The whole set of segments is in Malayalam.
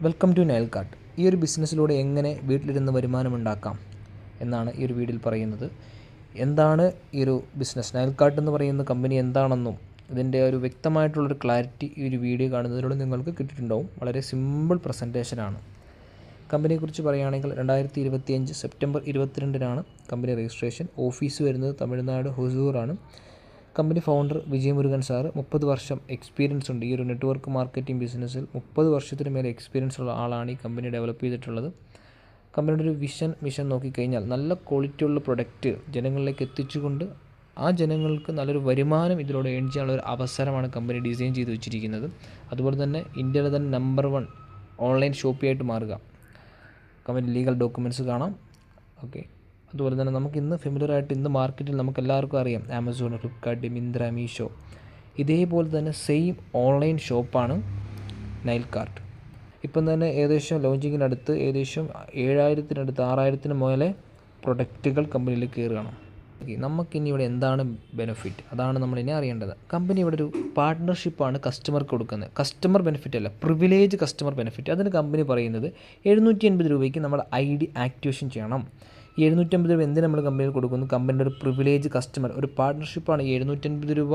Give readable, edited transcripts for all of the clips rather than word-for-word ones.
Welcome to Nile cart. ഈ ഒരു ബിസിനസ്സിലൂടെ എങ്ങനെ വീട്ടിലിരുന്ന് വരുമാനമുണ്ടാക്കാം എന്നാണ് ഈ ഒരു വീഡിയോയിൽ പറയുന്നത്. എന്താണ് ഈ ഒരു ബിസിനസ്, നൈൽ കാർട്ട് എന്ന് പറയുന്ന കമ്പനി എന്താണെന്നും ഇതിൻ്റെ ഒരു വ്യക്തമായിട്ടുള്ളൊരു ക്ലാരിറ്റി ഈ ഒരു വീഡിയോ കാണുന്നതിലൂടെ നിങ്ങൾക്ക് കിട്ടിയിട്ടുണ്ടാവും. വളരെ സിമ്പിൾ പ്രസൻറ്റേഷനാണ്. കമ്പനിയെക്കുറിച്ച് പറയുകയാണെങ്കിൽ 2025 സെപ്റ്റംബർ 22 കമ്പനി രജിസ്ട്രേഷൻ. ഓഫീസ് വരുന്നത് തമിഴ്നാട് ഹൊസൂറാണ്. Company founder Vijayamurugan sir. 30 വർഷം എക്സ്പീരിയൻസ് ഉണ്ട്. ഈ ഒരു നെറ്റ്വർക്ക് മാർക്കറ്റിംഗ് ബിസിനസ്സിൽ 30 വർഷത്തിന് മേലെ എക്സ്പീരിയൻസ് ഉള്ള ആളാണ് ഈ കമ്പനി ഡെവലപ്പ് ചെയ്തിട്ടുള്ളത്. കമ്പനിയുടെ ഒരു മിഷൻ നോക്കിക്കഴിഞ്ഞാൽ നല്ല ക്വാളിറ്റിയുള്ള പ്രൊഡക്റ്റ് ജനങ്ങളിലേക്ക് എത്തിച്ചുകൊണ്ട് ആ ജനങ്ങൾക്ക് നല്ലൊരു വരുമാനം ഇതിലൂടെ ഏൺ ചെയ്യാനുള്ള ഒരു അവസരമാണ് കമ്പനി ഡിസൈൻ ചെയ്ത് വെച്ചിരിക്കുന്നത്. അതുപോലെ തന്നെ ഇന്ത്യയിലെ തന്നെ നമ്പർ 1 ഓൺലൈൻ ഷോപ്പിയായിട്ട് മാറുക. കമ്പനി ലീഗൽ ഡോക്യുമെൻറ്റ്സ് കാണാം. ഓക്കെ, അതുപോലെ തന്നെ നമുക്ക് ഇന്ന് ഫെമിലിയറായിട്ട് ഇന്ന് മാർക്കറ്റിൽ നമുക്ക് എല്ലാവർക്കും അറിയാം ആമസോൺ, ഫ്ലിപ്കാർട്ട്, മിന്ത്ര, മീഷോ. ഇതേപോലെ തന്നെ സെയിം ഓൺലൈൻ ഷോപ്പാണ് നൈൽ കാർട്ട്. ഇപ്പം തന്നെ ഏകദേശം ലോഞ്ചിങ്ങിനടുത്ത് ഏകദേശം 7000-അടുത്ത് 6000 മുതലേ പ്രൊഡക്റ്റുകൾ കമ്പനിയിൽ കയറുകയാണ്. നമുക്കിനി ഇവിടെ എന്താണ് ബെനിഫിറ്റ്, അതാണ് നമ്മളിനി അറിയേണ്ടത്. കമ്പനി ഇവിടെ ഒരു പാർട്ട്ണർഷിപ്പാണ് കസ്റ്റമർക്ക് കൊടുക്കുന്നത്. കസ്റ്റമർ ബെനിഫിറ്റ് അല്ല, പ്രിവിലേജ് കസ്റ്റമർ ബെനിഫിറ്റ്. അതിന് കമ്പനി പറയുന്നത് 780 രൂപയ്ക്ക് നമ്മൾ ID ആക്ടിവേഷൻ ചെയ്യണം. ഈ 750 രൂപ എന്തിന് നമ്മൾ കമ്പനിയിൽ കൊടുക്കുന്നു? കമ്പനിയുടെ ഒരു പ്രിവിലേജ് കസ്റ്റമർ, ഒരു പാർട്ട്ണർഷിപ്പാണ്. ഈ 750 രൂപ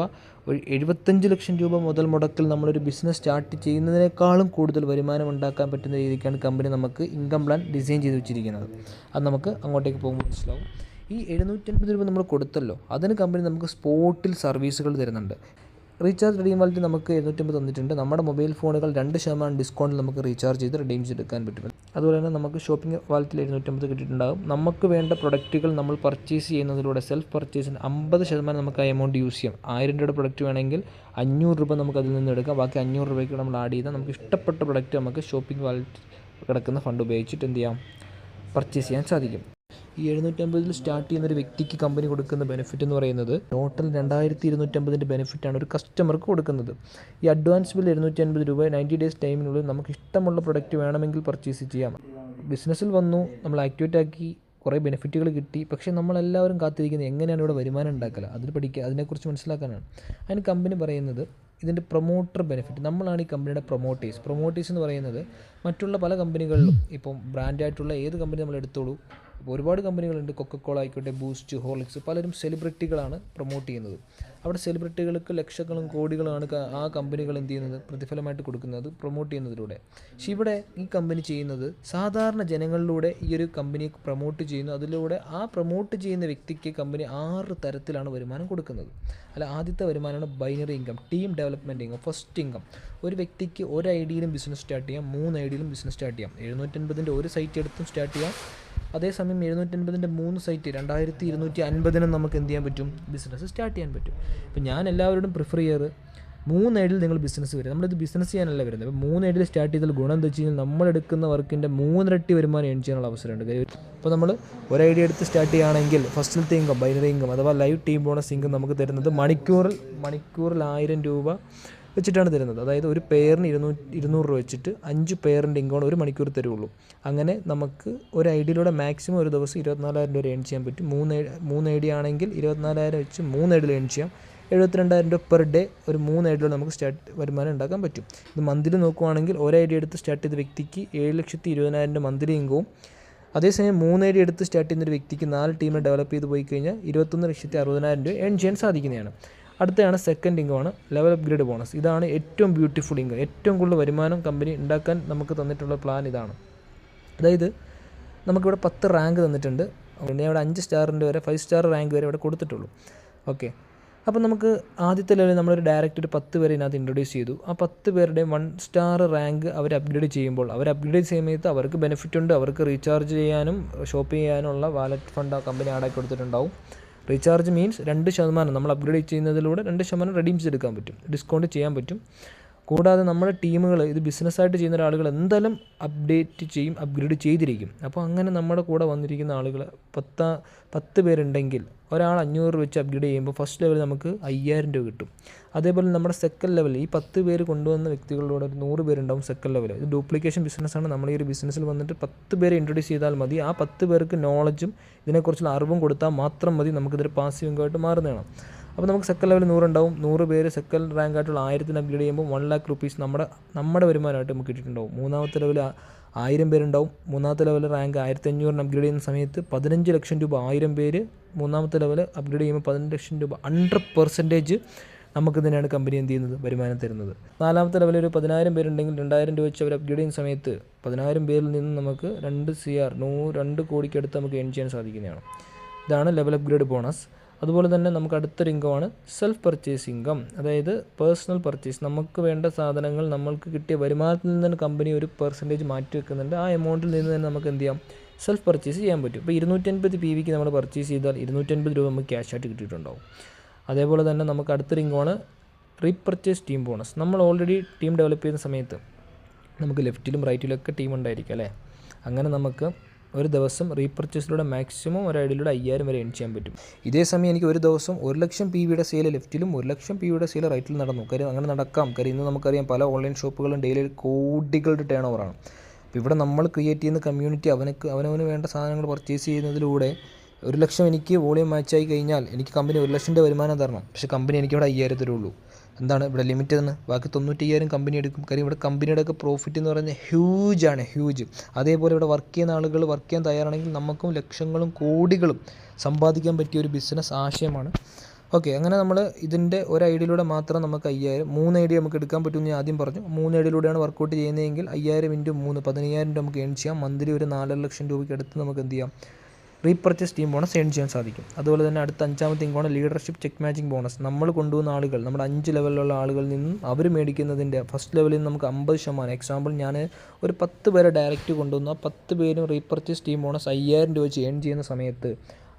ഒരു 75 ലക്ഷം രൂപ മുതൽ മുടക്കിൽ നമ്മളൊരു ബിസിനസ് സ്റ്റാർട്ട് ചെയ്യുന്നതിനേക്കാളും കൂടുതൽ വരുമാനം ഉണ്ടാക്കാൻ പറ്റുന്ന രീതിക്കാണ് കമ്പനി നമുക്ക് ഇൻകം പ്ലാൻ ഡിസൈൻ ചെയ്ത് വെച്ചിരിക്കുന്നത്. അത് നമുക്ക് അങ്ങോട്ടേക്ക് പോകുമ്പോൾ മനസ്സിലാവും. ഈ 750 രൂപ നമ്മൾ കൊടുത്തല്ലോ, അതിന് കമ്പനി നമുക്ക് സ്പോട്ടിൽ സർവീസുകൾ തരുന്നുണ്ട്. റീചാർജ് റെഡീം വാലറ്റ് നമുക്ക് 750 തന്നിട്ടുണ്ട്. നമ്മുടെ മൊബൈൽ ഫോണുകൾ 2% ഡിസ്കൗണ്ടിൽ നമുക്ക് റീചാർജ് ചെയ്ത് റെഡീം ചെയ്തെടുക്കാൻ പറ്റും. അതുപോലെ തന്നെ നമുക്ക് ഷോപ്പിംഗ് വാലറ്റിൽ 750 കിട്ടിയിട്ടുണ്ടാകും. നമുക്ക് വേണ്ട പ്രൊഡക്റ്റുകൾ നമ്മൾ പർച്ചേസ് ചെയ്യുന്നതിലൂടെ സെൽഫ് പർച്ചേസിന് 50% നമുക്ക് ആ എമൗണ്ട് യൂസ് ചെയ്യാം. 1000 രൂപയുടെ പ്രൊഡക്റ്റ് വേണമെങ്കിൽ 500 രൂപ നമുക്ക് അതിൽ നിന്ന് എടുക്കാം. ബാക്കി 500 രൂപയ്ക്ക് നമ്മൾ ആഡ് ചെയ്താൽ നമുക്ക് ഇഷ്ടപ്പെട്ട പ്രൊഡക്റ്റ് നമുക്ക് ഷോപ്പിംഗ് വാലറ്റ് കിടക്കുന്ന ഫണ്ട് ഉപയോഗിച്ചിട്ട് എന്ത് ചെയ്യാം, പർച്ചേസ് ചെയ്യാൻ സാധിക്കും. ഈ 750 സ്റ്റാർട്ട് ചെയ്യുന്ന ഒരു വ്യക്തിക്ക് കമ്പനി കൊടുക്കുന്ന ബെനിഫിറ്റ് എന്ന് പറയുന്നത് ടോട്ടൽ 2250 ബെനിഫിറ്റാണ് ഒരു കസ്റ്റമർക്ക് കൊടുക്കുന്നത്. ഈ അഡ്വാൻസ് ബിൽ 750 രൂപ 90 ഡേയ്സ് ടൈമിനുള്ളിൽ നമുക്ക് ഇഷ്ടമുള്ള പ്രൊഡക്റ്റ് വേണമെങ്കിൽ പർച്ചേസ് ചെയ്യാം. ബിസിനസ്സിൽ വന്നു, നമ്മൾ ആക്ടിവേറ്റ് ആക്കി, കുറേ ബെനിഫിറ്റുകൾ കിട്ടി. പക്ഷേ നമ്മളെല്ലാവരും കാത്തിരിക്കുന്നത് എങ്ങനെയാണ് ഇവിടെ വരുമാനം ഉണ്ടാക്കുക, അതിനെക്കുറിച്ച് മനസ്സിലാക്കാനാണ്. അതിന് കമ്പനി പറയുന്നത് ഇതിൻ്റെ പ്രൊമോട്ടർ ബെനിഫിറ്റ്. നമ്മളാണ് ഈ കമ്പനിയുടെ പ്രൊമോട്ടേഴ്സ് എന്ന് പറയുന്നത്. മറ്റുള്ള പല കമ്പനികളിലും ഇപ്പം ബ്രാൻഡായിട്ടുള്ള ഏത് കമ്പനി നമ്മൾ എടുത്തോളൂ, ഇപ്പോൾ ഒരുപാട് കമ്പനികളുണ്ട്. കൊക്കക്കോള ആയിക്കോട്ടെ, ബൂസ്റ്റ്, ഹോർലിക്സ്, പലരും സെലിബ്രിറ്റികളാണ് പ്രൊമോട്ട് ചെയ്യുന്നത്. അവിടെ സെലിബ്രിറ്റികൾക്ക് ലക്ഷങ്ങളും കോടികളാണ് ആ കമ്പനികൾ എന്ത് ചെയ്യുന്നത്, പ്രതിഫലമായിട്ട് കൊടുക്കുന്നത് പ്രൊമോട്ട് ചെയ്യുന്നതിലൂടെ. പക്ഷേ ഇവിടെ ഈ കമ്പനി ചെയ്യുന്നത് സാധാരണ ജനങ്ങളിലൂടെ ഈ ഒരു കമ്പനിയെ പ്രൊമോട്ട് ചെയ്യുന്നു. അതിലൂടെ ആ പ്രൊമോട്ട് ചെയ്യുന്ന വ്യക്തിക്ക് കമ്പനി 6 തരത്തിലാണ് വരുമാനം കൊടുക്കുന്നത്. ആദ്യത്തെ വരുമാനമാണ് binary income, team development income, first income. ഒരു വ്യക്തിക്ക് ഒരു ഐഡിയിലും ബിസിനസ് സ്റ്റാർട്ട് ചെയ്യാം, 3 ഐഡിയിലും ബിസിനസ് സ്റ്റാർട്ട് ചെയ്യാം. 750 ഒരു സൈറ്റ് എടുത്തും സ്റ്റാർട്ട് ചെയ്യാം. അതേസമയം 750 3 സൈറ്റ് 2250 നമുക്ക് എന്ത് ചെയ്യാൻ പറ്റും, ബിസിനസ് സ്റ്റാർട്ട് ചെയ്യാൻ പറ്റും. ഇപ്പോൾ ഞാൻ എല്ലാവരോടും പ്രിഫർ ചെയ്യാറ് 3 ഐഡിയിൽ നിങ്ങൾ ബിസിനസ് വരും. നമ്മളിത് ബിസിനസ് ചെയ്യാനല്ല വരുന്നത്. അപ്പോൾ 3 ഐഡിയിൽ സ്റ്റാർട്ട് ചെയ്താൽ ഗുണം എന്താ വെച്ച് കഴിഞ്ഞാൽ നമ്മളെടുക്കുന്ന വർക്കിൻ്റെ 3 ഇരട്ടി വരുമാനം ഏൺ ചെയ്യാനുള്ള അവസരമുണ്ട്. ഇപ്പോൾ നമ്മൾ ഒരു ഐഡിയ എടുത്ത് സ്റ്റാർട്ട് ചെയ്യുകയാണെങ്കിൽ ഫസ്റ്റിലത്തെ ഇൻകം, ബൈനറി ഇൻകം അഥവാ ലൈവ് ടീം ബോണസ് ഇൻകം നമുക്ക് തരുന്നത് മണിക്കൂറിൽ 1000 രൂപ വെച്ചിട്ടാണ് തരുന്നത്. അതായത് ഒരു പെയറിന് 200 രൂപ വെച്ചിട്ട് 5 പെയറിൻ്റെ ഇൻകം ഒരു മണിക്കൂർ തരുള്ളൂ. അങ്ങനെ നമുക്ക് ഒരു ഐഡിയയിലൂടെ മാക്സിമം ഒരു ദിവസം 24,000 രൂപ ഏൺ ചെയ്യാൻ പറ്റും. 3 ഐഡിയ ആണെങ്കിൽ 24,000 വെച്ച് 3 ഐഡിയയിൽ ഏൺ ചെയ്യാം. 72,000 രൂപ പെർ ഡേ ഒരു 3 ഐഡിയയിലൂടെ നമുക്ക് വരുമാനം ഉണ്ടാക്കാൻ പറ്റും. ഇത് മന്ത്ലി നോക്കുവാണെങ്കിൽ ഒരു ഐഡിയ എടുത്ത് സ്റ്റാർട്ട് ചെയ്ത വ്യക്തിക്ക് 7,20,000 മന്ത്ലി ഇൻകവും. അതേസമയം 3 ഐഡിയ എടുത്ത് സ്റ്റാർട്ട് ചെയ്യുന്ന ഒരു വ്യക്തിക്ക് 4 ടീമിനെ ഡെവലപ്പ് ചെയ്ത് പോയി കഴിഞ്ഞാൽ 21,60,000 രൂപ ഏൺ ചെയ്യാൻ സാധിക്കുന്നതാണ്. അടുത്തതാണ് സെക്കൻഡ് ഇൻകമാണ് ലെവൽ അപ്ഗ്രേഡ് ബോണസ്. ഇതാണ് ഏറ്റവും ബ്യൂട്ടിഫുൾ ഇൻകം. ഏറ്റവും കൂടുതൽ വരുമാനം കമ്പനി ഉണ്ടാക്കാൻ നമുക്ക് തന്നിട്ടുള്ള പ്ലാൻ ഇതാണ്. അതായത് നമുക്കിവിടെ 10 റാങ്ക് തന്നിട്ടുണ്ട്. പിന്നെ ഇവിടെ 5 സ്റ്റാറിൻ്റെ വരെ 5 സ്റ്റാർ റാങ്ക് വരെ ഇവിടെ കൊടുത്തിട്ടുള്ളൂ. ഓക്കെ, അപ്പോൾ നമുക്ക് ആദ്യത്തെ ലെവലിൽ നമ്മളൊരു ഡയറക്റ്റ് ഒരു 10 പേരെ ഇതിനകത്ത് ഇൻട്രൊഡ്യൂസ് ചെയ്തു. ആ 10 പേരുടെയും 1 സ്റ്റാർ റാങ്ക് അവർ അപ്ഗ്രേഡ് ചെയ്യുമ്പോൾ അപ്ഗ്രേഡ് സമയത്ത് അവർക്ക് ബെനിഫിറ്റ് ഉണ്ട്. അവർക്ക് റീചാർജ് ചെയ്യാനും ഷോപ്പ് ചെയ്യാനുള്ള വാലറ്റ് ഫണ്ട് കമ്പനി ആടാക്കി കൊടുത്തിട്ടുണ്ടാവും. റീചാർജ് മീൻസ് 2% നമ്മൾ അപ്ഗ്രേഡ് ചെയ്യുന്നതിലൂടെ 2% റെഡീം ചെയ്തെടുക്കാൻ പറ്റും, ഡിസ്കൗണ്ട് ചെയ്യാൻ പറ്റും. കൂടാതെ നമ്മുടെ ടീമുകൾ ഇത് ബിസിനസ്സായിട്ട് ചെയ്യുന്ന ആളുകൾ എന്തായാലും അപ്ഗ്രേഡ് ചെയ്തിരിക്കും. അപ്പോൾ അങ്ങനെ നമ്മുടെ കൂടെ വന്നിരിക്കുന്ന ആളുകൾ 10 പേരുണ്ടെങ്കിൽ ഒരാൾ 500 വെച്ച് അപ്ഗ്രേഡ് ചെയ്യുമ്പോൾ ഫസ്റ്റ് ലെവൽ നമുക്ക് 5000 രൂപ കിട്ടും. അതേപോലെ നമ്മുടെ സെക്കൻഡ് ലെവൽ ഈ 10 പേര് കൊണ്ടുവന്ന വ്യക്തികളിലൂടെ ഒരു 100 പേരുണ്ടാവും സെക്കൻഡ് ലെവൽ. ഇത് ഡ്യൂപ്ലിക്കേഷൻ ബിസിനസ്സാണ്. നമ്മൾ ഈ ഒരു ബിസിനസ്സിൽ വന്നിട്ട് 10 പേരെ ഇൻട്രൊഡ്യൂസ് ചെയ്താൽ മതി. ആ 10 പേർക്ക് നോളജും ഇതിനെക്കുറിച്ചുള്ള അറിവും കൊടുത്താൽ മാത്രം മതി നമുക്കിതൊരു പാസീവ് ഇൻകമായിട്ട് മാറുന്നതാണ്. അപ്പോൾ നമുക്ക് സെക്കൻഡ് ലെവൽ 100 ഉണ്ടാവും. 100 പേര് സെക്കൻഡ് റാങ്ക് ആയിട്ടുള്ള 1000 അപ്ഗ്രേഡ് ചെയ്യുമ്പോൾ 1 lakh rupees നമ്മുടെ വരുമാനമായിട്ട് നമുക്ക് കിട്ടിയിട്ടുണ്ടാവും. മൂന്നാമത്തെ ലെവൽ 1000 പേരുണ്ടാവും. മൂന്നാമത്തെ ലെവൽ റാങ്ക് 1500 അപ്ഗ്രേഡ് ചെയ്യുന്ന സമയത്ത് 15 ലക്ഷം രൂപ 1000 പേര് മൂന്നാമത്തെ ലെവൽ അപ്ഗ്രേഡ് ചെയ്യുമ്പോൾ 15 ലക്ഷം രൂപ 100% നമുക്ക് തന്നെയാണ് കമ്പനി എന്ത് ചെയ്യുന്നത്, വരുമാനം തരുന്നത്. നാലാമത്തെ ലെവലിൽ ഒരു 10,000 പേരുണ്ടെങ്കിൽ 2000 രൂപ വെച്ച് അവർ അപ്ഗ്രേഡ് ചെയ്യുന്ന സമയത്ത് 10,000 പേരിൽ നിന്ന് നമുക്ക് 2 കോടിക്കടുത്ത് നമുക്ക് ഏൺ ചെയ്യാൻ സാധിക്കുന്നതാണ്. ഇതാണ് ലെവൽ അപ്ഗ്രേഡ് ബോണസ്. അതുപോലെ തന്നെ നമുക്ക് അടുത്തൊരു ഇൻകമാണ് സെൽഫ് പർച്ചേസ് ഇൻകം. അതായത് പേഴ്സണൽ പർച്ചേസ്. നമുക്ക് വേണ്ട സാധനങ്ങൾ നമ്മൾക്ക് കിട്ടിയ വരുമാനത്തിൽ നിന്ന് തന്നെ കമ്പനി ഒരു പെർസെൻറ്റേജ് മാറ്റി വെക്കുന്നുണ്ട്. ആ എമൗണ്ടിൽ നിന്ന് തന്നെ നമുക്ക് എന്ത് ചെയ്യാം, സെൽഫ് പർച്ചേസ് ചെയ്യാൻ പറ്റും. ഇപ്പോൾ 250 PVക്ക് നമ്മൾ പർച്ചേസ് ചെയ്താൽ 250 രൂപ നമുക്ക് ക്യാഷ് ആയിട്ട് കിട്ടിയിട്ടുണ്ടാവും. അതേപോലെ തന്നെ നമുക്ക് അടുത്തൊരു ഇൻകമാണ് റീപർച്ചേസ് ടീം ബോണസ്. നമ്മൾ ഓൾറെഡി ടീം ഡെവലപ്പ് ചെയ്യുന്ന സമയത്ത് നമുക്ക് ലെഫ്റ്റിലും റൈറ്റിലും ഒക്കെ ടീം ഉണ്ടായിരിക്കും അല്ലേ. അങ്ങനെ നമുക്ക് ഒരു ദിവസം റീപർച്ചേസിലൂടെ മാക്സിമം ഒരു ഐഡിയിലൂടെ 5000 വരെ ഏൺ ചെയ്യാൻ പറ്റും. ഇതേ സമയം എനിക്ക് ഒരു ദിവസം 1 ലക്ഷം PVയുടെ സെയിൽ ലെഫ്റ്റിലും 1 ലക്ഷം PVയുടെ സെയിൽ റൈറ്റിലും നടന്നു. കാര്യം അങ്ങനെ നടക്കാം. കാര്യം ഇന്ന് നമുക്കറിയാം പല ഓൺലൈൻ ഷോപ്പുകളും ഡെയിലി കോടികളുടെ ടേൺ ഓവറാണ്. അപ്പോൾ ഇവിടെ നമ്മൾ ക്രിയേറ്റ് ചെയ്യുന്ന കമ്മ്യൂണിറ്റി അവനവന് വേണ്ട സാധനങ്ങൾ പർച്ചേസ് ചെയ്യുന്നതിലൂടെ 1 ലക്ഷം എനിക്ക് വോളിയം മാച്ചായി കഴിഞ്ഞാൽ എനിക്ക് കമ്പനി 1 ലക്ഷം രൂപ വരുമാനം തരണം. പക്ഷേ കമ്പനി എനിക്കിവിടെ 5000 തരുള്ളൂ. എന്താണ് ഇവിടെ ലിമിറ്റ് എന്ന്? ബാക്കി 95,000 കമ്പനി എടുക്കും. കാര്യം ഇവിടെ കമ്പനിയുടെ ഒക്കെ പ്രോഫിറ്റ് എന്ന് പറയുന്നത് ഹ്യൂജ്. അതേപോലെ ഇവിടെ വർക്ക് ചെയ്യുന്ന ആളുകൾ വർക്ക് ചെയ്യാൻ തയ്യാറാണെങ്കിൽ നമുക്കും ലക്ഷങ്ങളും കോടികളും സമ്പാദിക്കാൻ പറ്റിയ ഒരു ബിസിനസ് ആശയമാണ്. ഓക്കെ, അങ്ങനെ നമ്മൾ ഇതിൻ്റെ ഒരു ഐഡിയയിലൂടെ മാത്രം നമുക്ക് 5000 3 ഐഡിയ നമുക്ക് എടുക്കാൻ പറ്റുമെന്ന് ഞാൻ ആദ്യം പറഞ്ഞു. 3 ഐഡിയയിലൂടെയാണ് വർക്കൗട്ട് ചെയ്യുന്നതെങ്കിൽ 5000 × 3 15,000 രൂപ നമുക്ക് ഏൺ ചെയ്യാം. മന്ത്ലി ഒരു 4 ലക്ഷം രൂപയ്ക്ക് അടുത്ത് നമുക്ക് എന്ത് ചെയ്യാം, റീപർച്ചേസ് ടീം ബോണസ് ഏൺ ചെയ്യാൻ സാധിക്കും. അതുപോലെ തന്നെ അടുത്ത 5ാമത്തെ ഇൻകമാണ് ലീഡർഷിപ്പ് ചെക്ക് മാച്ചിങ് ബോണസ്. നമ്മൾ കൊണ്ടുവന്ന ആളുകൾ, നമ്മുടെ 5 ലെവലിലുള്ള ആളുകളിൽ നിന്നും അവർ മേടിക്കുന്നതിൻ്റെ ഫസ്റ്റ് ലെവലിൽ നിന്ന് നമുക്ക് 50%. എക്സാമ്പിൾ ഞാൻ ഒരു 10 പേരെ ഡയറക്റ്റ് കൊണ്ടുവന്നു. ആ 10 പേരും റീപർച്ചേസ് ടീം ബോണസ് 5000 രൂപ വെച്ച് ഏൺ ചെയ്യുന്ന സമയത്ത്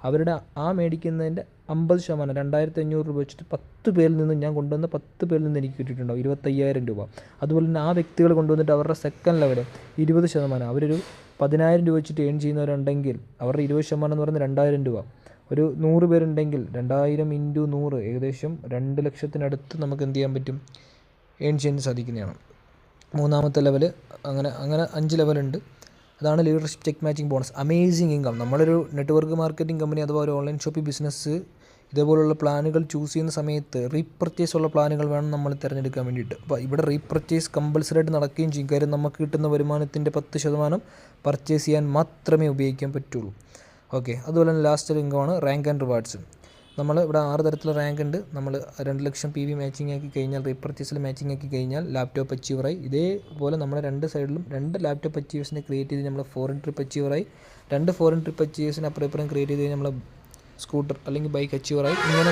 അവരുടെ ആ മേടിക്കുന്നതിൻ്റെ 50% 2500 രൂപ വെച്ചിട്ട് 10 പേരിൽ നിന്ന് ഞാൻ കൊണ്ടുവന്ന 10 പേരിൽ നിന്ന് എനിക്ക് കിട്ടിയിട്ടുണ്ടാവും 25,000 രൂപ. അതുപോലെ തന്നെ ആ വ്യക്തികൾ കൊണ്ടുവന്നിട്ട് അവരുടെ സെക്കൻഡ് ലെവൽ 20%, അവരൊരു 10,000 രൂപ വെച്ചിട്ട് ഏൺ ചെയ്യുന്നവരുണ്ടെങ്കിൽ അവരുടെ 20% എന്ന് പറയുന്നത് 2,000 രൂപ. ഒരു 100 പേരുണ്ടെങ്കിൽ 2000 × 100 ഏകദേശം 2 ലക്ഷത്തിനടുത്ത് നമുക്ക് എന്ത് ചെയ്യാൻ പറ്റും, ഏൺ ചെയ്യാൻ സാധിക്കുന്നതാണ്. മൂന്നാമത്തെ ലെവൽ അങ്ങനെ 5 ലെവലുണ്ട്. അതാണ് leadership check matching bonus. Amazing income. നമ്മളൊരു നെറ്റ്വർക്ക് മാർക്കറ്റിംഗ് കമ്പനി അഥവാ ഒരു ഓൺലൈൻ ഷോപ്പിംഗ് ബിസിനസ് ഇതേപോലുള്ള പ്ലാനുകൾ ചൂസ് ചെയ്യുന്ന സമയത്ത് റീപർച്ചേസ് ഉള്ള പ്ലാനുകൾ വേണം നമ്മൾ തിരഞ്ഞെടുക്കാൻ വേണ്ടിയിട്ട്. അപ്പോൾ ഇവിടെ റീപർച്ചേസ് കമ്പൽസറി ആയിട്ട് നടക്കുകയും ചെയ്യും. കാര്യം നമുക്ക് കിട്ടുന്ന വരുമാനത്തിൻ്റെ 10% പർച്ചേസ് ചെയ്യാൻ മാത്രമേ ഉപയോഗിക്കാൻ പറ്റുള്ളൂ. ഓക്കെ, അതുപോലെ തന്നെ ലാസ്റ്റ് ഇൻകമാണ് റാങ്ക് ആൻഡ് റിവാർഡ്സ്. നമ്മൾ ഇവിടെ 6 തരത്തിലുള്ള റാങ്ക് ഉണ്ട്. നമ്മൾ 2 ലക്ഷം PV മാച്ചിങ് ആക്കി കഴിഞ്ഞാൽ, റീപർച്ചേസിൽ മാച്ചിങ് ആക്കി കഴിഞ്ഞാൽ ലാപ്ടോപ്പ് അച്ചീവറായി. ഇതേപോലെ നമ്മുടെ 2 സൈഡിലും 2 ലാപ്ടോപ്പ് അച്ചീവേഴ്സിനെ ക്രിയേറ്റ് ചെയ്ത് നമ്മൾ ഫോറിൻ ട്രിപ്പ് അച്ചീവറായി. 2 ഫോറിൻ ട്രിപ്പ് അച്ചീവേഴ്സിനെ അപ്പുറം ക്രിയേറ്റ് ചെയ്ത് കഴിഞ്ഞാൽ നമ്മൾ സ്കൂട്ടർ അല്ലെങ്കിൽ ബൈക്ക് അച്ചീവറായി. ഇങ്ങനെ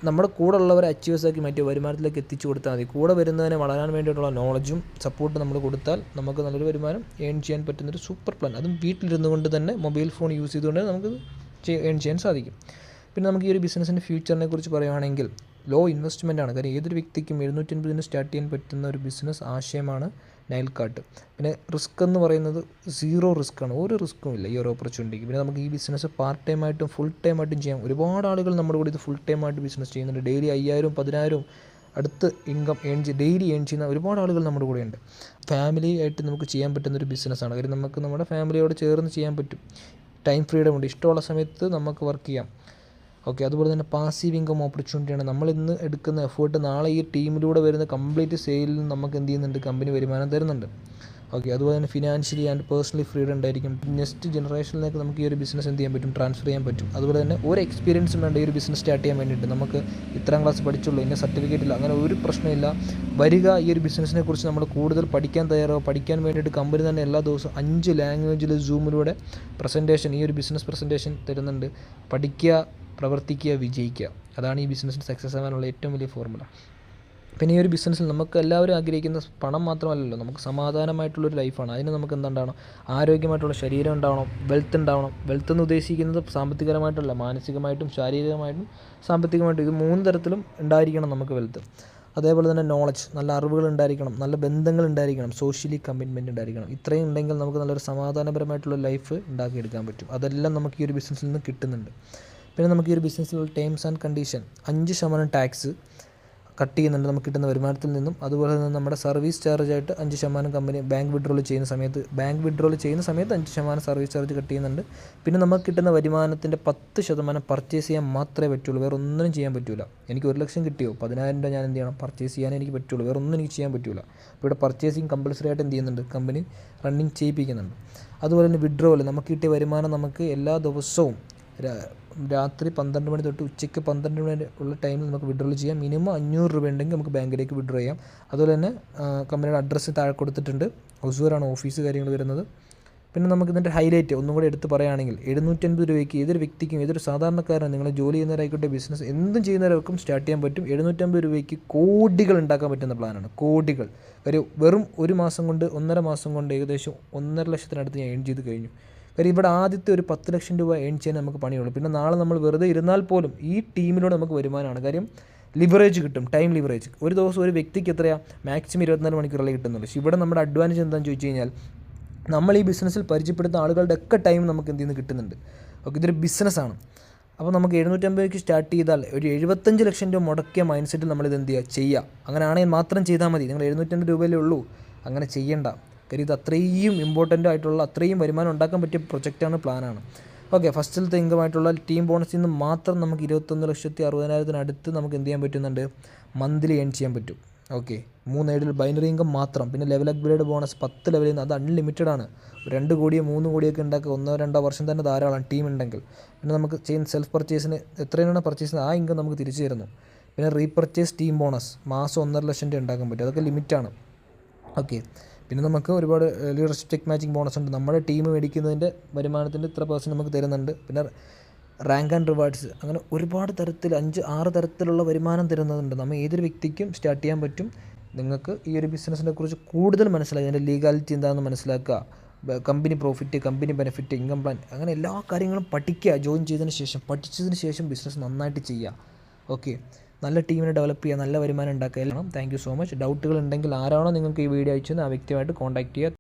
നമ്മുടെ കൂടെ ഉള്ളവരെ അച്ചീവേഴ്സാക്കി മാറ്റി വരുമാനത്തിലേക്ക് എത്തിച്ചു കൊടുത്താൽ മതി. കൂടെ വരുന്നതിനെ വളരാൻ വേണ്ടിയിട്ടുള്ള നോളജും സപ്പോർട്ടും നമ്മൾ കൊടുത്താൽ നമുക്ക് നല്ലൊരു വരുമാനം ഏൺ ചെയ്യാൻ പറ്റുന്നൊരു സൂപ്പർ പ്ലാൻ. അതും വീട്ടിലിരുന്നു കൊണ്ട് തന്നെ മൊബൈൽ ഫോൺ യൂസ് ചെയ്തുകൊണ്ട് നമുക്ക് ഏൺ ചെയ്യാൻ സാധിക്കും. പിന്നെ നമുക്ക് ഈ ഒരു ബിസിനസ്സിൻ്റെ ഫ്യൂച്ചറിനെ കുറിച്ച് പറയുകയാണെങ്കിൽ ലോ ഇൻവെസ്റ്റ്മെൻ്റ് ആണ്. കാര്യം ഏതൊരു വ്യക്തിക്കും 750 സ്റ്റാർട്ട് ചെയ്യാൻ പറ്റുന്ന ഒരു ബിസിനസ് ആശയമാണ് നൈൽ കാർട്ട്. പിന്നെ റിസ്ക് എന്ന് പറയുന്നത് 0 റിസ്ക്കാണ്. ഒരു റിസ്ക്കും ഇല്ല ഈ ഒരു ഓപ്പർച്യൂണിറ്റിക്ക്. പിന്നെ നമുക്ക് ഈ ബിസിനസ് പാർട്ട് ടൈം ആയിട്ടും ഫുൾ ടൈം ആയിട്ടും ചെയ്യാം. ഒരുപാട് ആളുകൾ നമ്മുടെ കൂടെ ഇത് ഫുൾ ടൈം ആയിട്ട് ബിസിനസ് ചെയ്യുന്നുണ്ട്. ഡെയിലി 5,000 10,000 അടുത്ത് ഇൻകം ഡെയിലി ഏൺ ചെയ്യുന്ന ഒരുപാട് ആളുകൾ നമ്മുടെ കൂടെയുണ്ട്. ഫാമിലി ആയിട്ട് നമുക്ക് ചെയ്യാൻ പറ്റുന്നൊരു ബിസിനസ്സാണ്. കാര്യം നമുക്ക് നമ്മുടെ ഫാമിലിയോട് ചേർന്ന് ചെയ്യാൻ പറ്റും. ടൈം ഫ്രീഡം ഉണ്ട്. ഇഷ്ടമുള്ള സമയത്ത് നമുക്ക് വർക്ക് ചെയ്യാം. ഓക്കെ, അതുപോലെ തന്നെ പാസീവ് ഇൻകം ഓപ്പർച്യൂണിറ്റിയാണ്. നമ്മൾ ഇന്ന് എടുക്കുന്ന എഫേർട്ട് നാളെ ഈ ടീമിലൂടെ വരുന്ന കംപ്ലീറ്റ് സെയിലിൽ നമുക്ക് എന്ത് ചെയ്യുന്നുണ്ട്, കമ്പനി വരുമാനം തരുന്നുണ്ട്. ഓക്കെ, അതുപോലെ തന്നെ ഫിനാൻഷ്യലി ആൻഡ് പേഴ്സണലി ഫ്രീഡം ഉണ്ടായിരിക്കും. നെക്സ്റ്റ് ജനറേഷനിലേക്ക് നമുക്ക് ഈ ഒരു ബിസിനസ് എന്ത് ചെയ്യാൻ പറ്റും, ട്രാൻസ്ഫർ ചെയ്യാൻ പറ്റും. അതുപോലെ തന്നെ ഒരു എക്സ്പീരിയൻസും വേണ്ട ഈ ഒരു ബിസിനസ് സ്റ്റാർട്ട് ചെയ്യാൻ വേണ്ടിയിട്ട്. നമുക്ക് 3ാം ക്ലാസ് പഠിച്ചുള്ളൂ, ഇന്ന സർട്ടിഫിക്കറ്റ് ഇല്ല, അങ്ങനെ ഒരു പ്രശ്നമില്ല. വരിക, ഈ ഒരു ബിസിനസ്സിനെ കുറിച്ച് നമ്മൾ കൂടുതൽ പഠിക്കാൻ തയ്യാറാവും. പഠിക്കാൻ വേണ്ടിയിട്ട് കമ്പനി തന്നെ എല്ലാ ദിവസവും 5 ലാംഗ്വേജിൽ സൂമിലൂടെ പ്രസൻറ്റേഷൻ, ഈ ഒരു ബിസിനസ് പ്രസൻറ്റേഷൻ തരുന്നുണ്ട്. പഠിക്കുക, പ്രവർത്തിക്കുക, വിജയിക്കുക. അതാണ് ഈ ബിസിനസ്സിന് സക്സസ് ആവാനുള്ള ഏറ്റവും വലിയ ഫോർമുല. പിന്നെ ഈ ഒരു ബിസിനസ്സിൽ നമുക്ക് എല്ലാവരും ആഗ്രഹിക്കുന്ന പണം മാത്രമല്ലല്ലോ, നമുക്ക് സമാധാനമായിട്ടുള്ളൊരു ലൈഫാണ്. അതിന് നമുക്ക് എന്തുണ്ടാവണം, ആരോഗ്യമായിട്ടുള്ള ശരീരം ഉണ്ടാവണം, വെൽത്ത് ഉണ്ടാവണം. വെൽത്ത് എന്ന് ഉദ്ദേശിക്കുന്നത് സാമ്പത്തികമായിട്ടല്ല, മാനസികമായിട്ടും ശാരീരികമായിട്ടും സാമ്പത്തികമായിട്ടും, ഇത് 3 തരത്തിലും ഉണ്ടായിരിക്കണം നമുക്ക് വെൽത്ത്. അതേപോലെ തന്നെ നോളജ്, നല്ല അറിവുകൾ ഉണ്ടായിരിക്കണം, നല്ല ബന്ധങ്ങൾ ഉണ്ടായിരിക്കണം, സോഷ്യലി കമ്മിറ്റ്മെൻറ്റ് ഉണ്ടായിരിക്കണം. ഇത്രയും ഉണ്ടെങ്കിൽ നമുക്ക് നല്ലൊരു സമാധാനപരമായിട്ടുള്ള ലൈഫ് ഉണ്ടാക്കിയെടുക്കാൻ പറ്റും. അതെല്ലാം നമുക്ക് ഈ ഒരു ബിസിനസ്സിൽ നിന്ന് കിട്ടുന്നുണ്ട്. പിന്നെ നമുക്ക് ഈ ഒരു ബിസിനസ്സിലുള്ള terms and condition 5% tax cut ചെയ്യുന്നുണ്ട് നമുക്ക് കിട്ടുന്ന വരുമാനത്തിൽ നിന്നും. അതുപോലെ തന്നെ നമ്മുടെ സർവീസ് ചാർജായിട്ട് 5% കമ്പനി ബാങ്ക് വിഡ്രോൾ ചെയ്യുന്ന സമയത്ത് 5% സർവീസ് ചാർജ് കട്ട് ചെയ്യുന്നുണ്ട്. പിന്നെ നമുക്ക് കിട്ടുന്ന വരുമാനത്തിൻ്റെ 10% പർച്ചേസ് ചെയ്യാൻ മാത്രമേ പറ്റുള്ളൂ, വേറെ ഒന്നും ചെയ്യാൻ പറ്റില്ല. എനിക്ക് 1 ലക്ഷം കിട്ടിയോ 10,000 രൂപ ഞാൻ എന്ത് ചെയ്യണം, പർച്ചേസ് ചെയ്യാനേ എനിക്ക് പറ്റുള്ളൂ, വേറെ ഒന്നും എനിക്ക് ചെയ്യാൻ പറ്റില്ല. അപ്പോൾ ഇവിടെ പർച്ചേസിങ് കമ്പൽസറി ആയിട്ട് എന്ത് ചെയ്യുന്നുണ്ട്, കമ്പനി റണ്ണിങ് ചെയ്യിപ്പിക്കുന്നുണ്ട്. അതുപോലെ തന്നെ വിഡ്രോവൽ, നമുക്ക് കിട്ടിയ വരുമാനം നമുക്ക് എല്ലാ ദിവസവും രാത്രി 12 മണി തൊട്ട് ഉച്ചയ്ക്ക് 12 മണി ഉള്ള ടൈമിൽ നമുക്ക് വിഡ്രോൾ ചെയ്യാം. മിനിമം 500 രൂപ ഉണ്ടെങ്കിൽ നമുക്ക് ബാങ്കിലേക്ക് വിഡ്രോ ചെയ്യാം. അതുപോലെ തന്നെ കമ്പനിയുടെ അഡ്രസ്സ് താഴെ കൊടുത്തിട്ടുണ്ട്, ഹൊസൂറാണ് ഓഫീസ് കാര്യങ്ങൾ വരുന്നത്. പിന്നെ നമുക്ക് ഇതിൻ്റെ ഹൈലൈറ്റ് ഒന്നും കൂടി എടുത്ത് പറയുകയാണെങ്കിൽ 750 രൂപയ്ക്ക് ഏതൊരു വ്യക്തിക്കും, ഏതൊരു സാധാരണക്കാരനും, നിങ്ങൾ ജോലി ചെയ്യുന്നവരായിക്കോട്ടെ ബിസിനസ് എന്തും ചെയ്യുന്നവർക്കും സ്റ്റാർട്ട് ചെയ്യാൻ പറ്റും. 750 രൂപയ്ക്ക് കോടികൾ ഉണ്ടാക്കാൻ പറ്റുന്ന പ്ലാനാണ്. കോടികൾ വെറും 1 മാസം കൊണ്ട് 1.5 മാസം കൊണ്ട് ഏകദേശം 1.5 ലക്ഷത്തിനടുത്ത് ഞാൻ ഏൺ ചെയ്ത് കഴിഞ്ഞു. കാര്യം ഇവിടെ ആദ്യത്തെ ഒരു 10 ലക്ഷം രൂപ ഏൺ ചെയ്യാൻ നമുക്ക് പണിയുള്ളൂ. പിന്നെ നാളെ നമ്മൾ വെറുതെ ഇരുന്നാൽ പോലും ഈ ടീമിലൂടെ നമുക്ക് വരുമാനമാണ്. കാര്യം ലിവറേജ് കിട്ടും, ടൈം ലിവറേജ്. ഒരു ദിവസം ഒരു വ്യക്തിക്ക് എത്രയാണ്, മാക്സിമം 24 മണിക്കൂറല്ലേ കിട്ടുന്നുള്ളൂ. പക്ഷേ ഇവിടെ നമ്മുടെ അഡ്വാൻറ്റേജ് എന്താണെന്ന് ചോദിച്ചു കഴിഞ്ഞാൽ നമ്മൾ ഈ ബിസിനസ്സിൽ പരിചയപ്പെടുന്ന ആളുകളുടെ ഒക്കെ ടൈം നമുക്ക് എന്ത് ചെയ്യുന്നു കിട്ടുന്നുണ്ട്. ഓക്കെ, ഇതൊരു ബിസിനസ്സാണ്. അപ്പോൾ നമുക്ക് 750 സ്റ്റാർട്ട് ചെയ്താൽ ഒരു 75 ലക്ഷം രൂപ മുടക്കിയ മൈൻഡ് സെറ്റിൽ നമ്മളിത് എന്ത് ചെയ്യുക. അങ്ങനെയാണെങ്കിൽ മാത്രം ചെയ്താൽ മതി. നിങ്ങൾ 750 രൂപയിലേ ഉള്ളൂ, അങ്ങനെ ചെയ്യേണ്ട. കാര്യം ഇത് അത്രയും ഇമ്പോർട്ടൻ്റ് ആയിട്ടുള്ള, അത്രയും വരുമാനം ഉണ്ടാക്കാൻ പറ്റിയ പ്രൊജക്റ്റാണ്, പ്ലാനാണ്. ഓക്കെ, ഫസ്റ്റിലത്തെ ഇൻകമായിട്ടുള്ള ടീം ബോണസിൽ നിന്ന് മാത്രം നമുക്ക് 21,60,000 നമുക്ക് എന്ത് ചെയ്യാൻ പറ്റുന്നുണ്ട്, മന്ത്ലി ഏൺ ചെയ്യാൻ പറ്റും. ഓക്കെ, 3 ഏഴിൽ ബൈനറി ഇൻകം മാത്രം. പിന്നെ ലെവൽ അപ്ഗ്രേഡ് ബോണസ് 10 ലെവലിൽ നിന്ന്, അത് അൺലിമിറ്റഡ് ആണ്. 2 കോടിയോ 3 കോടിയൊക്കെ ഉണ്ടാക്കുക 1-2 വർഷം തന്നെ ധാരാളം ടീം ഉണ്ടെങ്കിൽ. പിന്നെ നമുക്ക് ചെയ്യുന്ന സെൽഫ് പർച്ചേസിന് എത്രയാണ് പർച്ചേസ് ചെയ്യുന്നത് ആ ഇൻകം നമുക്ക് തിരിച്ചു തരുന്നു. പിന്നെ റീപർച്ചേസ് ടീം ബോണസ് മാസം 1.5 ലക്ഷം രൂപ ഉണ്ടാക്കാൻ പറ്റും, അതൊക്കെ ലിമിറ്റാണ്. ഓക്കെ, പിന്നെ നമുക്ക് ഒരുപാട് ലീഡർഷിപ്പ് മാച്ചിങ് ബോണസ് ഉണ്ട്. നമ്മുടെ ടീം മേടിക്കുന്നതിൻ്റെ വരുമാനത്തിൻ്റെ ഇത്ര % നമുക്ക് തരുന്നുണ്ട്. പിന്നെ റാങ്ക് ആൻഡ് റിവാർഡ്സ്, അങ്ങനെ ഒരുപാട് തരത്തിൽ 5-6 തരത്തിലുള്ള വരുമാനം തരുന്നതുണ്ട്. നമ്മൾ ഏതൊരു വ്യക്തിക്കും സ്റ്റാർട്ട് ചെയ്യാൻ പറ്റും. നിങ്ങൾക്ക് ഈ ഒരു ബിസിനസ്സിനെ കുറിച്ച് കൂടുതൽ മനസ്സിലാക്കുക, അതിൻ്റെ ലീഗാലിറ്റി എന്താണെന്ന് മനസ്സിലാക്കുക, company profit, company benefit, income plan, അങ്ങനെ എല്ലാ കാര്യങ്ങളും പഠിക്കുക. ജോയിൻ പഠിച്ചതിന് ശേഷം ബിസിനസ് നന്നായിട്ട് ചെയ്യുക. ഓക്കെ, നല്ല ടീമിനെ ഡെവലപ്പ് ചെയ്യുക, നല്ല വരുമാനം ഉണ്ടാക്കുക. എല്ലാം താങ്ക് യു സോ മച്ച്. ഡൗട്ടുകൾ ഉണ്ടെങ്കിൽ ആരാണോ നിങ്ങൾക്ക് ഈ വീഡിയോ അയച്ചത് ആ വ്യക്തിയുമായിട്ട് കോൺടാക്ട് ചെയ്യുക.